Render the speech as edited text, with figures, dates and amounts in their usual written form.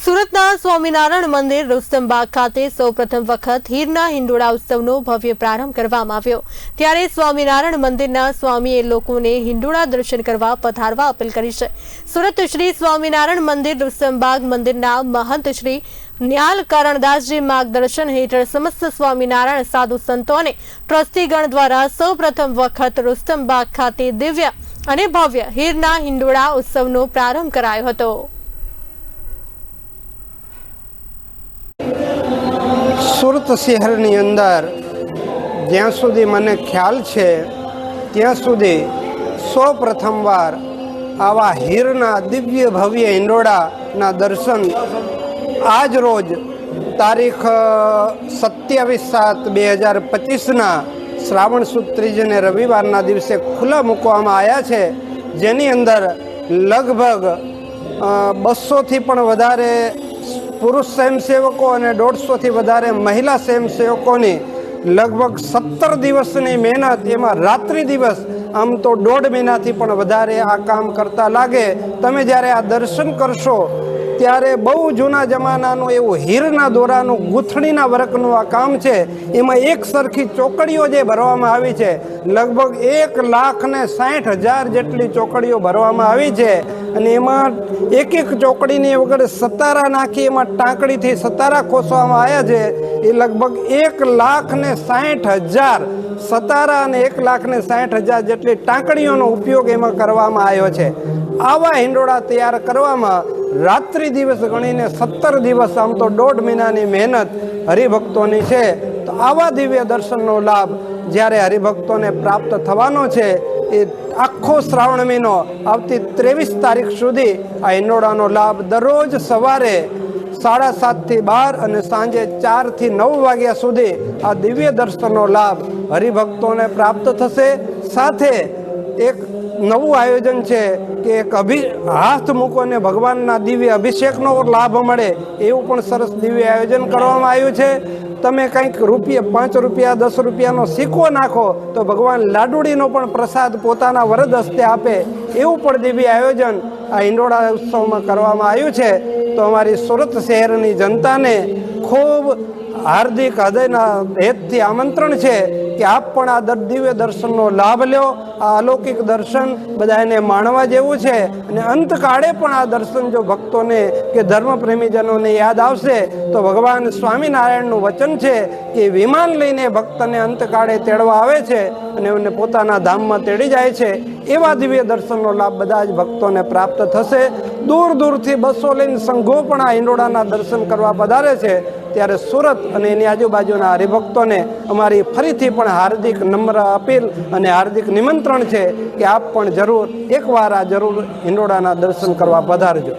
સુરતના સ્વામિનારાયણ મંદિર રુસ્તમબાગ ખાતે સૌપ્રથમ વખત હીરના હિંડોળા ઉત્સવનો ભવ્ય પ્રારંભ કરવામાં આવ્યો। ત્યારે સ્વામિનારાયણ મંદિરના સ્વામીએ લોકોને હિંડોળા દર્શન કરવા પધારવા અપીલ કરી છે। સુરત શ્રી સ્વામિનારાયણ મંદિર રુસ્તમબાગ મંદિરના મહંત શ્રી ન્યાલ કરણદાસજી માર્ગદર્શન હેઠળ સમસ્ત સ્વામિનારાયણ સાધુ સંતો અને ટ્રસ્ટીગણ દ્વારા સૌપ્રથમ વખત રુસ્તમબાગ ખાતે દિવ્ય અને ભવ્ય હીરના હિંડોળા ઉત્સવનો પ્રારંભ કરાયો હતો। સુરત શહેરની અંદર જ્યાં સુધી મને ખ્યાલ છે ત્યાં સુધી સૌ પ્રથમવાર આવા હીરના દિવ્ય ભવ્ય હિંડોળાના દર્શન આજ રોજ તારીખ 27/7/2025ના શ્રાવણ સુદ ત્રીજને રવિવારના દિવસે ખુલ્લા મૂકવામાં આવ્યા છે, જેની અંદર લગભગ 200થી પણ વધારે પુરુષ સ્વયંસેવકો અને 150થી વધારે મહિલા સ્વયંસેવકોની લગભગ 17 દિવસની મહેનત, એમાં રાત્રિ દિવસ આમ તો 1.5 મહિનાથી પણ વધારે આ કામ કરતા લાગે। તમે જ્યારે આ દર્શન કરશો ત્યારે બહુ જૂના જમાનાનું એવું હીરના દોરાનું ગૂંથણીના વર્કનું આ કામ છે। એમાં એક સરખી ચોકડીઓ જે ભરવામાં આવી છે, લગભગ 1,60,000 જેટલી ચોકડીઓ ભરવામાં આવી છે અને એમાં એક એક ચોકડીની વગર સતારા નાખી એમાં ટાંકડીથી સતારા ખોસવામાં આવ્યા છે। એ લગભગ 1,60,000 સતારા અને 1,60,000 જેટલી ટાંકડીઓનો ઉપયોગ એમાં કરવામાં આવ્યો છે। આવા હિંડોળા તૈયાર કરવામાં રાત્રિ દિવસ ગણીને 17 દિવસ, આમ તો 1.5 મહિનાની મહેનત હરિભક્તોની છે। તો આવા દિવ્ય દર્શનનો લાભ જ્યારે હરિભક્તોને પ્રાપ્ત થવાનો છે, એ આખો શ્રાવણ મહિનો આવતી 23 તારીખ સુધી આ હિંડોળાનો લાભ દરરોજ સવારે 7:30 થી 12 અને સાંજે 4 થી 9 વાગ્યા સુધી આ દિવ્ય દર્શનનો લાભ હરિભક્તોને પ્રાપ્ત થશે। સાથે એક નવું આયોજન છે કે એક હાથ મૂકોને ભગવાનના દિવ્ય અભિષેકનો લાભ મળે, એવું પણ સરસ દિવ્ય આયોજન કરવામાં આવ્યું છે। તમે કંઈક રૂપિયા 5 રૂપિયા 10 રૂપિયાનો સિક્કો નાખો તો ભગવાન લાડુડીનો પણ પ્રસાદ પોતાના વરદ હસ્તે આપે, એવું પણ દિવ્ય આયોજન આ હિંડોળા ઉત્સવમાં કરવામાં આવ્યું છે। તો અમારી સુરત શહેરની જનતાને ખૂબ હાર્દિક હૃદયના હેતથી આમંત્રણ છે કે આપ પણ આ દિવ્ય દર્શનનો લાભ લો। આ અલૌકિક દર્શન બધાને માણવા જેવું છે અને અંતકાળે પણ આ દર્શન જો ભક્તોને કે ધર્મપ્રેમીજનોને યાદ આવશે તો ભગવાન સ્વામિનારાયણનું વચન છે કે વિમાન લઈને ભક્તને અંતકાળે તેડવા આવે છે અને એમને પોતાના ધામમાં તેડી જાય છે। એવા દિવ્ય દર્શનનો લાભ બધા જ ભક્તોને પ્રાપ્ત થશે। દૂર દૂરથી બસો લઈને સંઘો પણ આ હિંડોળાના દર્શન કરવા પધારે છે। ત્યારે સુરત અને એની આજુબાજુના હરિભક્તોને અમારી ફરીથી પણ હાર્દિક નમ્ર અપીલ અને હાર્દિક નિમંત્રણ છે કે આપ પણ જરૂર એકવાર આ જરૂર હિંડોળાના દર્શન કરવા પધારજો।